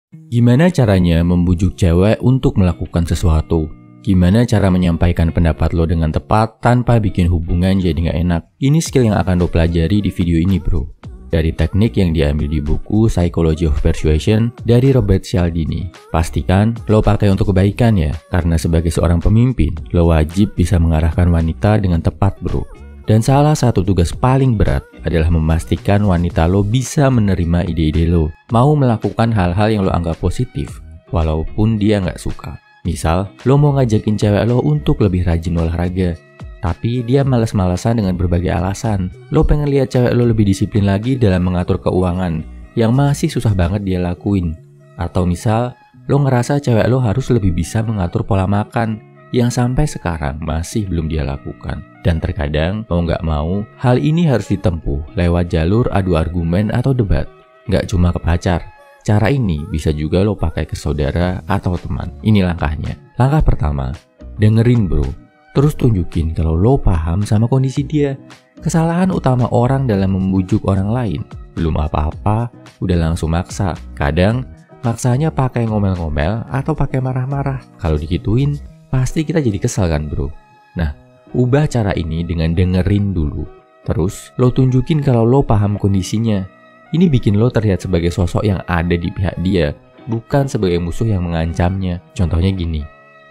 Gimana caranya membujuk cewek untuk melakukan sesuatu? Gimana cara menyampaikan pendapat lo dengan tepat tanpa bikin hubungan jadi gak enak? Ini skill yang akan lo pelajari di video ini bro. Dari teknik yang diambil di buku Psychology of Persuasion dari Robert Cialdini. Pastikan lo pakai untuk kebaikan ya, karena sebagai seorang pemimpin, lo wajib bisa mengarahkan wanita dengan tepat bro. Dan salah satu tugas paling berat adalah memastikan wanita lo bisa menerima ide-ide lo. Mau melakukan hal-hal yang lo anggap positif, walaupun dia nggak suka. Misal, lo mau ngajakin cewek lo untuk lebih rajin olahraga, tapi dia malas-malasan dengan berbagai alasan. Lo pengen lihat cewek lo lebih disiplin lagi dalam mengatur keuangan, yang masih susah banget dia lakuin. Atau misal, lo ngerasa cewek lo harus lebih bisa mengatur pola makan, yang sampai sekarang masih belum dia lakukan. Dan terkadang, mau nggak mau, hal ini harus ditempuh lewat jalur adu argumen atau debat. Nggak cuma ke pacar. Cara ini bisa juga lo pakai ke saudara atau teman. Ini langkahnya. Langkah pertama, dengerin bro. Terus tunjukin kalau lo paham sama kondisi dia. Kesalahan utama orang dalam membujuk orang lain, belum apa-apa, udah langsung maksa. Kadang, maksanya pakai ngomel-ngomel atau pakai marah-marah. Kalau digituin, pasti kita jadi kesal kan bro. Nah, ubah cara ini dengan dengerin dulu. Terus, lo tunjukin kalau lo paham kondisinya. Ini bikin lo terlihat sebagai sosok yang ada di pihak dia, bukan sebagai musuh yang mengancamnya. Contohnya gini,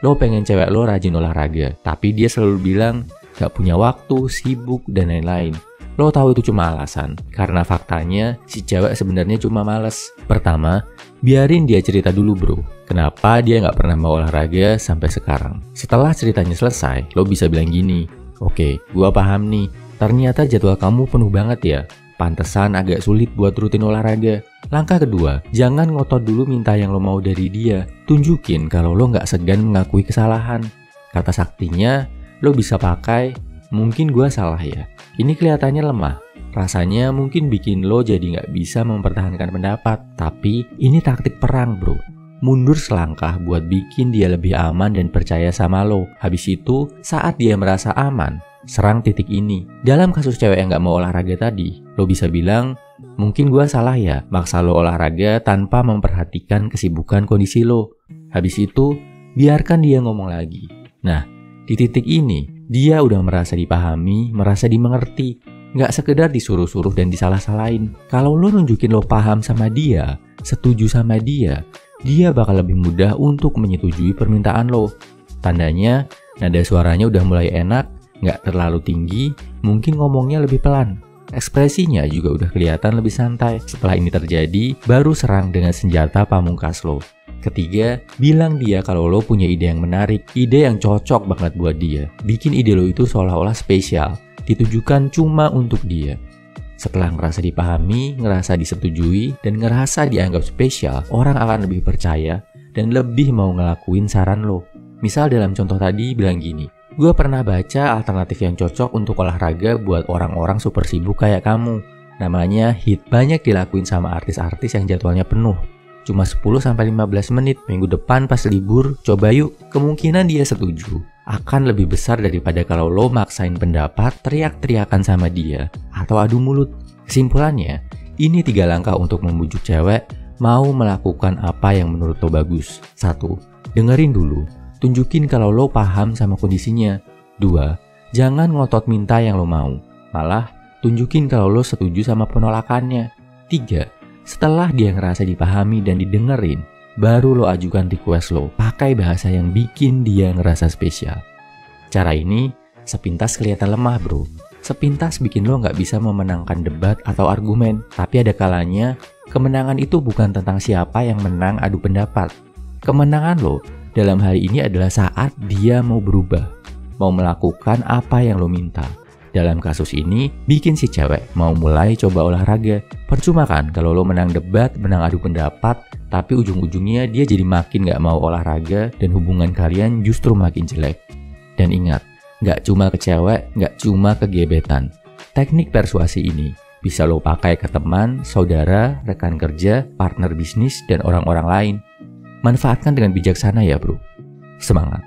lo pengen cewek lo rajin olahraga, tapi dia selalu bilang gak punya waktu, sibuk, dan lain-lain. Lo tahu itu cuma alasan, karena faktanya si cewek sebenarnya cuma males. Pertama, biarin dia cerita dulu bro, kenapa dia gak pernah mau olahraga sampai sekarang. Setelah ceritanya selesai, lo bisa bilang gini, oke, gua paham nih, ternyata jadwal kamu penuh banget ya, pantesan agak sulit buat rutin olahraga. Langkah kedua, jangan ngotot dulu minta yang lo mau dari dia. Tunjukin kalau lo gak segan mengakui kesalahan. Kata saktinya, lo bisa pakai, mungkin gua salah ya. Ini kelihatannya lemah. Rasanya mungkin bikin lo jadi gak bisa mempertahankan pendapat. Tapi ini taktik perang bro. Mundur selangkah buat bikin dia lebih aman dan percaya sama lo. Habis itu, saat dia merasa aman, serang titik ini. Dalam kasus cewek yang gak mau olahraga tadi, lo bisa bilang, mungkin gua salah ya, maksa lo olahraga tanpa memperhatikan kesibukan kondisi lo. Habis itu, biarkan dia ngomong lagi. Nah, di titik ini, dia udah merasa dipahami, merasa dimengerti. Nggak sekedar disuruh-suruh dan disalah-salahin. Kalau lo nunjukin lo paham sama dia, setuju sama dia, dia bakal lebih mudah untuk menyetujui permintaan lo. Tandanya, nada suaranya udah mulai enak, nggak terlalu tinggi, mungkin ngomongnya lebih pelan. Ekspresinya juga udah kelihatan lebih santai. Setelah ini terjadi, baru serang dengan senjata pamungkas lo. Ketiga, bilang dia kalau lo punya ide yang menarik, ide yang cocok banget buat dia. Bikin ide lo itu seolah-olah spesial, ditujukan cuma untuk dia. Setelah ngerasa dipahami, ngerasa disetujui, dan ngerasa dianggap spesial, orang akan lebih percaya dan lebih mau ngelakuin saran lo. Misal dalam contoh tadi bilang gini, gue pernah baca alternatif yang cocok untuk olahraga buat orang-orang super sibuk kayak kamu. Namanya HIIT, banyak dilakuin sama artis-artis yang jadwalnya penuh. Cuma 10-15 menit, minggu depan pas libur, coba yuk. Kemungkinan dia setuju akan lebih besar daripada kalau lo maksain pendapat, teriak-teriakan sama dia, atau adu mulut. Kesimpulannya, ini 3 langkah untuk membujuk cewek mau melakukan apa yang menurut lo bagus. 1. Dengerin dulu, tunjukin kalau lo paham sama kondisinya. 2. Jangan ngotot minta yang lo mau, malah tunjukin kalau lo setuju sama penolakannya. 3. Setelah dia ngerasa dipahami dan didengerin, baru lo ajukan request lo. Pakai bahasa yang bikin dia ngerasa spesial. Cara ini sepintas kelihatan lemah bro. Sepintas bikin lo nggak bisa memenangkan debat atau argumen. Tapi ada kalanya, kemenangan itu bukan tentang siapa yang menang adu pendapat. Kemenangan lo dalam hal ini adalah saat dia mau berubah, mau melakukan apa yang lo minta. Dalam kasus ini, bikin si cewek mau mulai coba olahraga. Percuma kan kalau lo menang debat, menang adu pendapat, tapi ujung-ujungnya dia jadi makin gak mau olahraga dan hubungan kalian justru makin jelek. Dan ingat, gak cuma ke cewek, gak cuma ke gebetan. Teknik persuasi ini bisa lo pakai ke teman, saudara, rekan kerja, partner bisnis, dan orang-orang lain. Manfaatkan dengan bijaksana ya bro. Semangat!